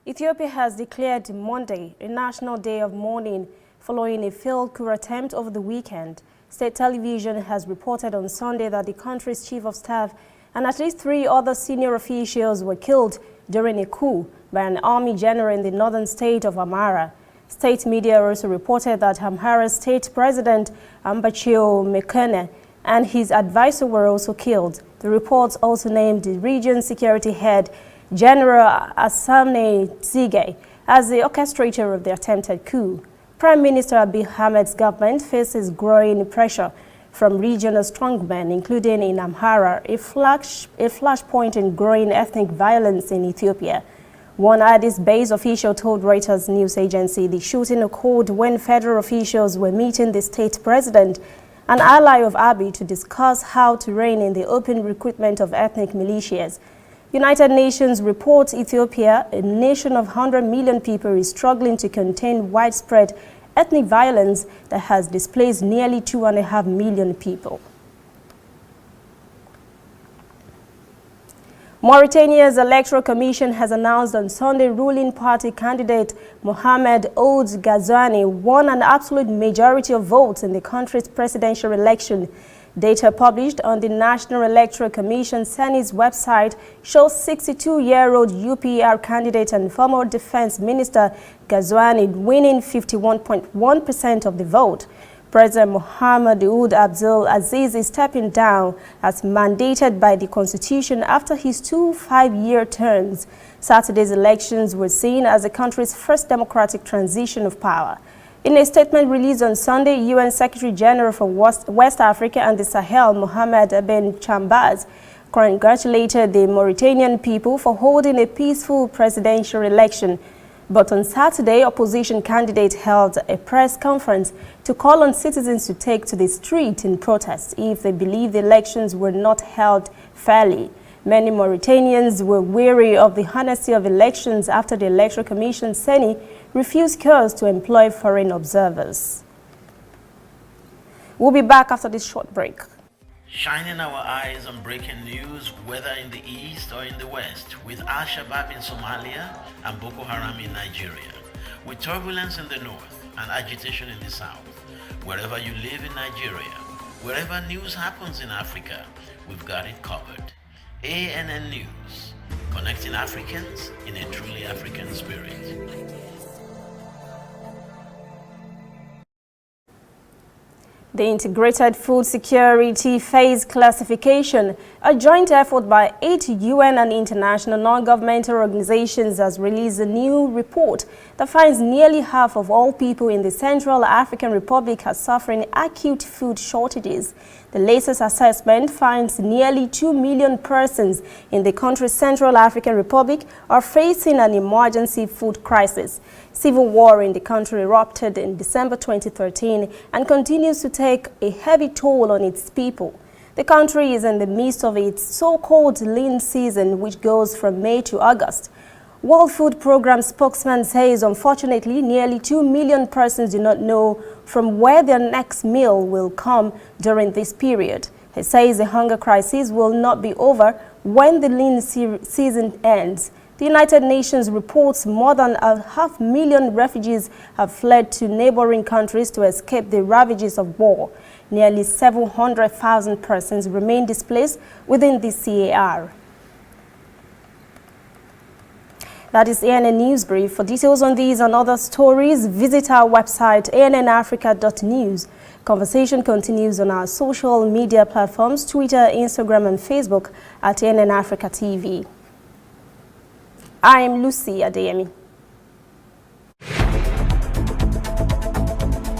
Ethiopia has declared Monday a national day of mourning following a failed coup attempt over the weekend. State television has reported on Sunday that the country's chief of staff and at least 3 other senior officials were killed during a coup by an army general in the northern state of Amhara. State media also reported that Amhara's state president, Ambachew Mekene, and his advisor were also killed. The reports also named the region's security head, General Asane Zige, as the orchestrator of the attempted coup. Prime Minister Abiy Ahmed's government faces growing pressure from regional strongmen, including in Amhara, a flashpoint in growing ethnic violence in Ethiopia. One Addis-based official told Reuters news agency the shooting occurred when federal officials were meeting the state president, an ally of Abiy, to discuss how to rein in the open recruitment of ethnic militias. United Nations reports Ethiopia, a nation of 100 million people, is struggling to contain widespread ethnic violence that has displaced nearly 2.5 million people. Mauritania's Electoral Commission has announced on Sunday ruling party candidate Mohamed Ould Ghazouani won an absolute majority of votes in the country's presidential election. Data published on the National Electoral Commission Senni's website shows 62-year-old UPR candidate and former defense minister Ghazouani winning 51.1% of the vote. President Mohamed Ould Abdel Aziz is stepping down as mandated by the Constitution after his 2 5-year terms. Saturday's elections were seen as the country's first democratic transition of power. In a statement released on Sunday, UN Secretary General for West Africa and the Sahel, Mohamed Ben Chambaz, congratulated the Mauritanian people for holding a peaceful presidential election. But on Saturday, opposition candidates held a press conference to call on citizens to take to the street in protest if they believe the elections were not held fairly. Many Mauritanians were weary of the honesty of elections after the Electoral Commission Senni refused C.A.R to employ foreign observers. We'll be back after this short break. Shining our eyes on breaking news, whether in the east or in the west, with Al-Shabaab in Somalia and Boko Haram in Nigeria, with turbulence in the north and agitation in the south. Wherever you live in Nigeria, wherever news happens in Africa, we've got it covered. ANN News, connecting Africans in a truly African spirit. The Integrated Food Security Phase Classification, a joint effort by 8 UN and international non-governmental organizations, has released a new report that finds nearly half of all people in the Central African Republic are suffering acute food shortages. The latest assessment finds nearly 2 million persons in the country's Central African Republic are facing an emergency food crisis. Civil war in the country erupted in December 2013 and continues to take a heavy toll on its people. The country is in the midst of its so-called lean season, which goes from May to August. World Food Programme spokesman says, unfortunately, nearly 2 million persons do not know from where their next meal will come during this period. He says the hunger crisis will not be over when the lean season ends. The United Nations reports more than 500,000 refugees have fled to neighboring countries to escape the ravages of war. Nearly 700,000 persons remain displaced within the C.A.R. That is ANN News Brief. For details on these and other stories, visit our website annafrica.news. Conversation continues on our social media platforms, Twitter, Instagram and Facebook at ANN Africa TV. I'm Lucy Adeyemi.